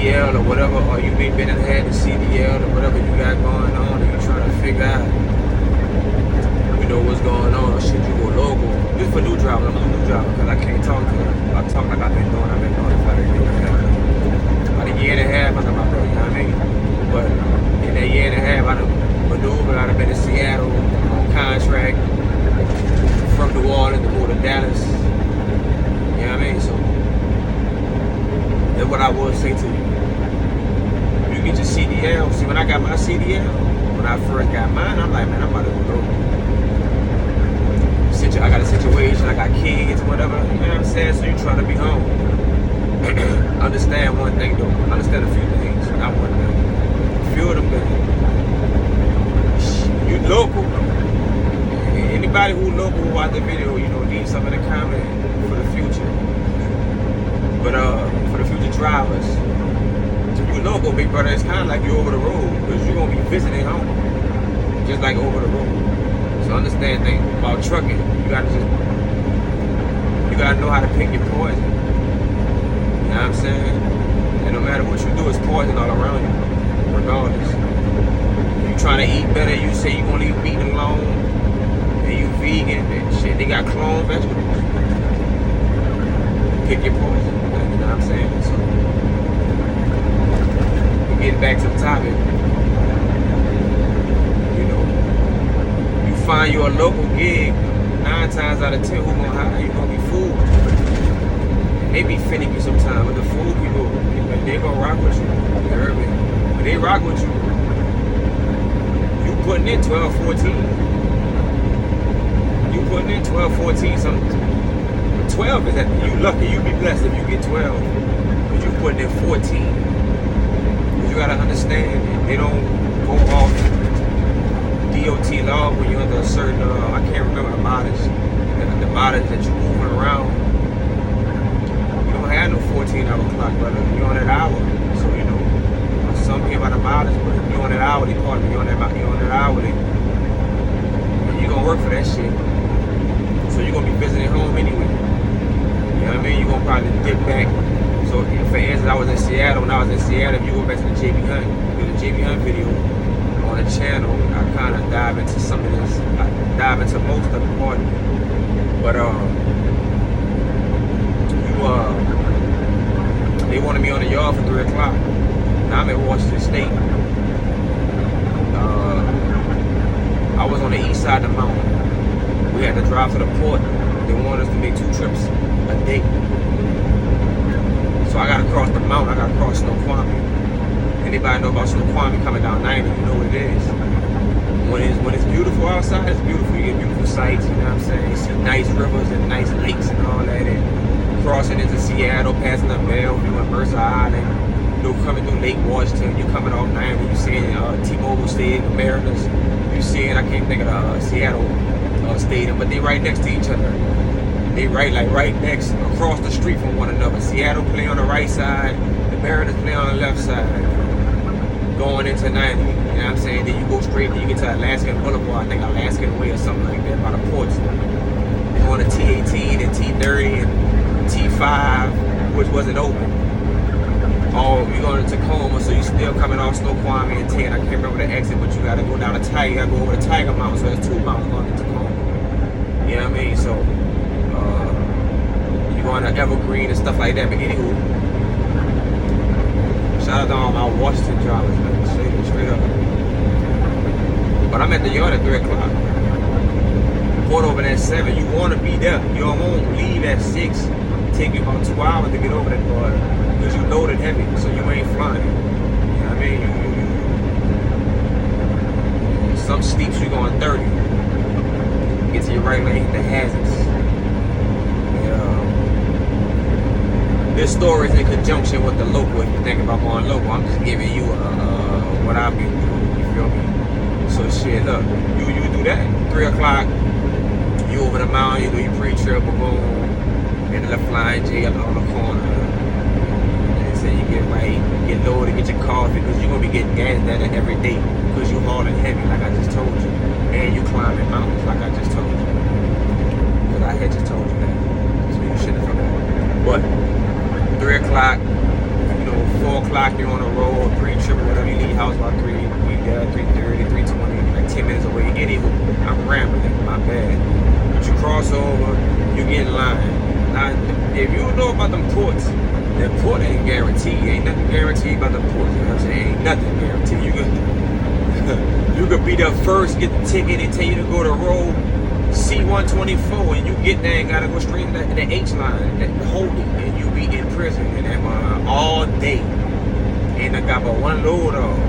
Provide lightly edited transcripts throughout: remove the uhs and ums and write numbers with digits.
CDL or whatever, or you may been and had the CDL or whatever you got going on, and you trying to figure out, you know, what's going on, should you go local? This for new drivers. I'm a new driver because I can't talk to her. I talk like I've been doing it for like a year and a half. About a year and a half under my belt, you know what I mean? But in that year and a half, I done maneuvered. I've been in Seattle on contract from New Orleans to go to Dallas. You know what I mean? So that's what I would say to you. You get your CDL. See, when I got my CDL, when I first got mine, I'm like, man, I'm about to go. I got a situation, I got kids, whatever. You know what I'm saying? So you trying to be home. Understand one thing, though. Understand a few things. Not one thing. A few of them things. You local. Anybody who local who watch the video, you know, leave something in the comment for the future. But for the future drivers, you local, big brother, it's kind of like you over the road because you're gonna be visiting home, just like over the road. So understand things about trucking. You gotta know how to pick your poison. You know what I'm saying? And no matter what you do, it's poison all around you, regardless. You trying to eat better, you say you gonna leave meat alone, and you vegan and shit. They got clone vegetables. Pick your poison. You know what I'm saying? So getting back to the topic, you know, you find you a local gig, 9 times out of 10 who gonna hire you gonna be food. They be finicky sometimes, but the food people, they gonna rock with you. You heard me? When they rock with you, you putting in 12, 14. You putting in 12, 14, something. 12 is that you lucky, you be blessed if you get 12. But you putting in 14. You gotta understand, they don't go off DOT law when you're under a certain, I can't remember the mileage. The mileage that you're moving around. You don't have no 14-hour clock, brother. You're on that hour. So, you know, some people about the mileage, but you're on that hourly part, you're on that hourly. And you're gonna work for that shit. So you're gonna be visiting home anyway. You know what I mean? You're gonna probably dip back. So, for instance, I was in Seattle. When I was in Seattle, if you go back to the JB Hunt, do the JB Hunt video on the channel, I kind of dive into some of this. I dive into most of the part. But, they wanted me on the yard for 3 o'clock. Now I'm at Washington State. I was on the east side of the mountain. We had to drive to the port. They wanted us to make 2 trips a day. So I gotta cross the mountain, I gotta cross Snoqualmie. Anybody know about Snoqualmie coming down 90, you know what it is. When it's beautiful outside, it's beautiful. You get beautiful sights, you know what I'm saying? You see nice rivers and nice lakes and all that. And crossing into Seattle, passing the Bellevue and Mercer Island, you know, coming through Lake Washington, you coming off 90, you seeing T-Mobile Stadium, the Mariners. You seeing, I can't think of the Seattle Stadium, but they right next to each other. They right next, across the street from one another. Seattle play on the right side, the Mariners play on the left side, going into 90. You know what I'm saying? Then you go straight, then you get to Alaskan Boulevard, I think Alaskan Way or something like that, by the ports. Going to T18 and T30 and T5, which wasn't open. Oh, you're going to Tacoma, so you're still coming off Snoqualmie and 10. I can't remember the exit, but you got to go down the Tiger, you got to go over the Tiger Mountain, so there's 2 mountains going to Tacoma. You know what I mean? So, you're going to Evergreen and stuff like that. But anywho, shout out to all my Washington drivers, man. Straight up. But I'm at the yard at 3 o'clock. Port open at 7. You want to be there. You don't want to leave at 6. Take you about 2 hours to get over that part because you loaded heavy, so you ain't flying. You know what I mean? Some steeps you going 30. Get to your right lane, hit the hazards. This story is in conjunction with the local. If you think about going local, I'm just giving you what I've been through. You feel me? So shit, look, you do that. 3 o'clock, you over the mountain, you do your pre-trip, boom, and the flying J up on the corner. And so you get right, get loaded, get your coffee, because you're gonna be getting gas at it every day, because you hauling heavy, like I just told you, and you climbing mountains, like I just told you. Because I had just told you that, so you shouldn't have forgot. But 3 o'clock, you know, 4 o'clock, you're on the road, pre-trip or whatever, you leave house by 3, you got 3:30, 3:20, like 10 minutes away. Anywho, I'm rambling, my bad. But you cross over, you get in line. Now, if you know about them ports, that port ain't guaranteed. Ain't nothing guaranteed about the port. You know what I'm saying? Ain't nothing guaranteed. You could be there first, get the ticket, and tell you to go to row C-124, and you get there and gotta go straight to the H line, that holding, and you be in prison in that all day. And I got but one load off.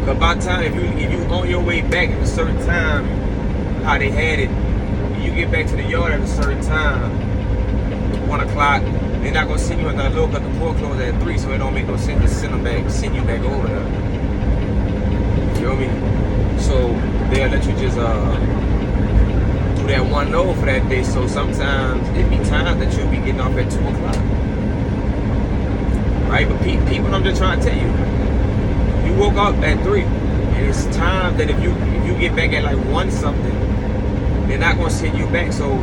Cause by the time if you on your way back at a certain time, how they had it, you get back to the yard at a certain time, 1 o'clock. They're not gonna send you another load because the port closes at 3, so it don't make no sense to send you back over there. You know what I mean? So they'll let you just do that one load for that day. So sometimes it be times that you'll be getting off at 2 o'clock. Right? But people, I'm just trying to tell you, you woke up at 3, and it's time that if you get back at like 1 something, they're not gonna send you back. So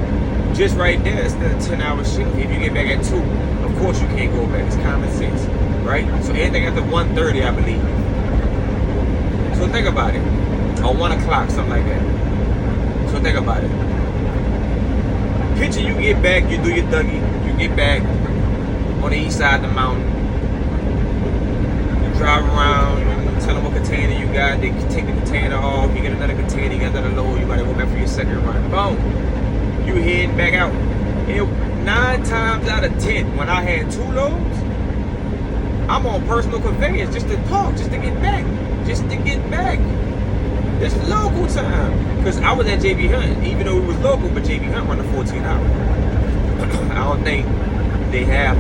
just right there, it's the 10-hour shift. If you get back at 2, of course you can't go back. It's common sense, right? So anything after 1:30, I believe. So think about it. Or 1 o'clock, something like that. So think about it. Picture you get back, you do your Dougie, you get back on the east side of the mountain. You drive around, you tell them what container you got, they take the container off, you get another container, you got another load, you gotta go back for your second run. Boom. You heading back out. 9 times out of 10, when I had 2 loads, I'm on personal conveyance just to talk, just to get back. It's local time. Because I was at JB Hunt, even though it was local, but JB Hunt run a 14 hour. I don't think they have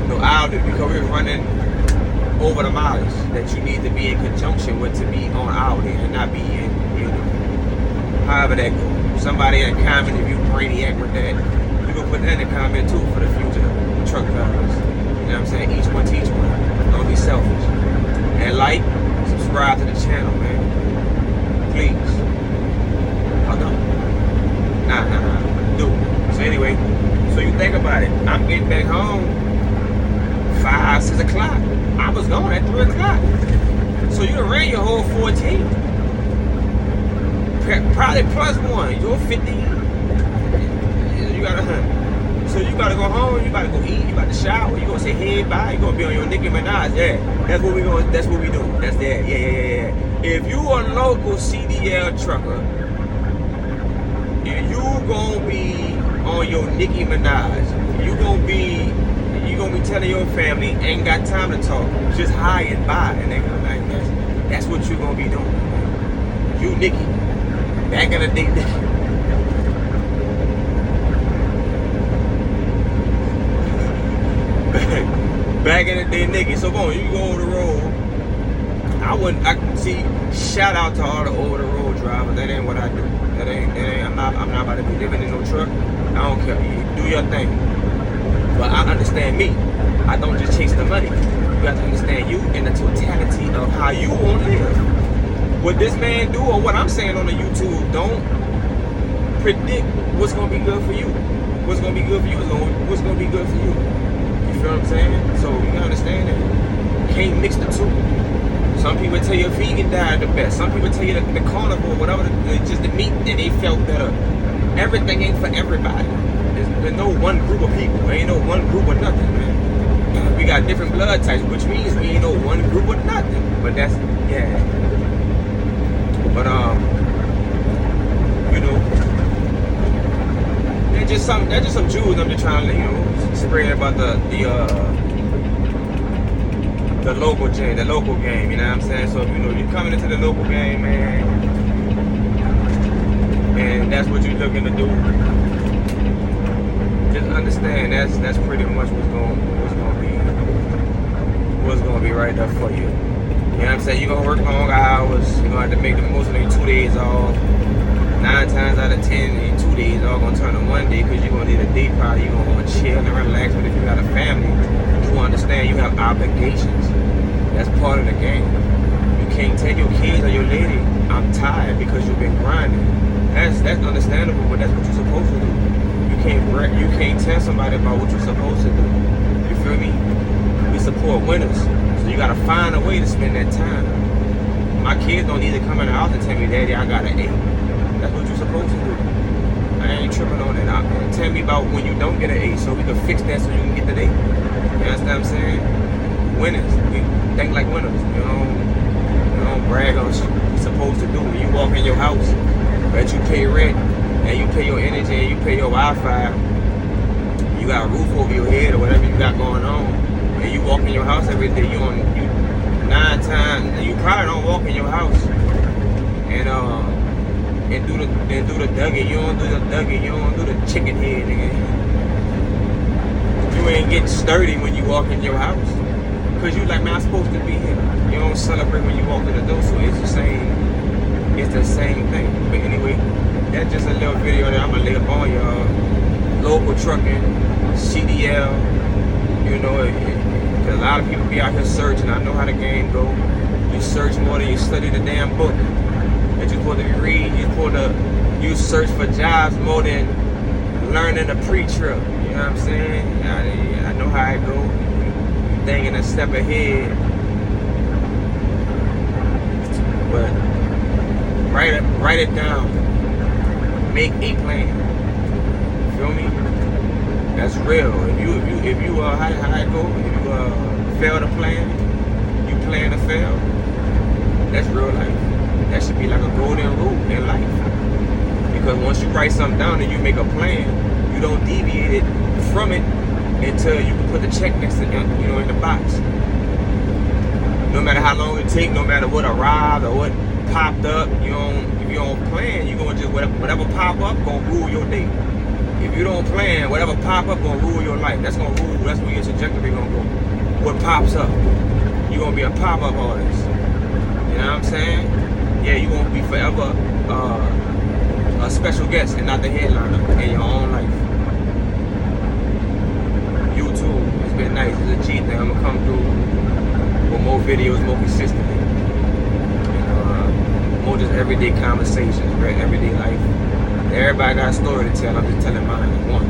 no hours because we're running over the mileage that you need to be in conjunction with to be on hourly and not be in, however that goes. Somebody in the comment, if you brainiac with that, you can put that in the comment too for the future truck drivers. You know what I'm saying? Each one teach one. Don't be selfish. And like, subscribe to the channel, man. Please. Oh no. Nah. Do. So anyway, so you think about it. I'm getting back home 5, 6 o'clock. I was gone at 3 o'clock. So you done ran your whole 14. Probably plus 1. You're 50. You gotta So you gotta go home, you gotta go eat, you gotta shower, you gonna say hey bye, you gonna be on your Nicki Minaj. Yeah, that's what we do. That's that. Yeah. If you a local CDL trucker, if you gonna be on your Nicki Minaj, you gonna be telling your family ain't got time to talk, just hi and bye, and they gonna like that's what you gonna be doing. You Nicki, back in the day, Nicki. Back in the day, Nicki. So boom, you go over the road. Shout out to all the over the road drivers. That ain't what I do. That ain't. I'm not about to be living in no truck. I don't care. You do your thing. But I understand me. I don't just chase the money. You got to understand you and the totality of how you want to live. What this man do or what I'm saying on the YouTube, don't predict what's gonna be good for you. What's gonna be good for you is what's gonna be good for you. You feel what I'm saying? So you gotta understand that. You can't mix the two. Some people tell you a vegan diet the best. Some people tell you the carnivore, whatever, just the meat, and they felt better. Everything ain't for everybody. There's no one group of people. There ain't no one group of nothing, man. We got different blood types, which means we ain't no one group of nothing. But that's, yeah. But, they're just some Jews I'm just trying to, spread about the local game, you know what I'm saying? So, you're coming into the local game, man, and that's what you're looking to do. Just understand that's pretty much what's gonna be right there for you. You know what I'm saying? You're gonna work long hours, you're gonna have to make the most of your 2 days off. 9 times out of 10, in 2 days, all gonna turn to 1 day because you're gonna need a day party. You're gonna want to chill and relax. But if you got a family, you understand you have obligations. That's part of the game. You can't tell your kids or your lady, I'm tired because you've been grinding. That's understandable, but that's what you're supposed to do. You can't tell somebody about what you're supposed to do. You feel feel me? We support winners. So you gotta find a way to spend that time. My kids don't either come in the house and tell me, Daddy, I got an A. That's what you're supposed to do. I ain't tripping on that. Tell me about when you don't get an A so we can fix that so you can get the A. You understand what I'm saying? Winners. We think like winners. You don't brag on shit you're supposed to do. When you walk in your house, that you pay rent, and you pay your energy, and you pay your Wi-Fi, you got a roof over your head or whatever you got going on, and you walk in your house every day, you 9 times, and you probably don't walk in your house and do the Dougie. You don't do the Dougie, you don't do the chicken head, nigga. You ain't getting sturdy when you walk in your house. Cause you like, man, I'm supposed to be here. You don't celebrate when you walk in the door, so it's the same thing. But anyway, that's just a little video that I'm gonna lay up on y'all. Local trucking, CDL, you know, cause a lot of people be out here searching. I know how the game go. You search more than you study the damn book that you're supposed to be reading. You search for jobs more than learning a pre-trip. You know what I'm saying? I know how it go. Thinking a step ahead, but write it down. Make a plan. Feel me? That's real. If you how it go? If you fail to plan, you plan to fail. That's real life. That should be like a golden rule in life. Because once you write something down and you make a plan, you don't deviate it from it until you can put the check next to it, in the box. No matter how long it takes, no matter what arrived or what popped up, if you don't plan, you're gonna just whatever pop up gonna rule your day. If you don't plan, whatever pop up gonna rule your life. That's where your trajectory gonna go. What pops up? You're gonna be a pop-up artist. You know what I'm saying? Yeah, you gonna be forever a special guest and not the headliner in your own life. YouTube, it's been nice. It's a G thing. I'm gonna come through with more videos, more consistently. More just everyday conversations, right? Everyday life. Everybody got a story to tell. I'm just telling mine. One.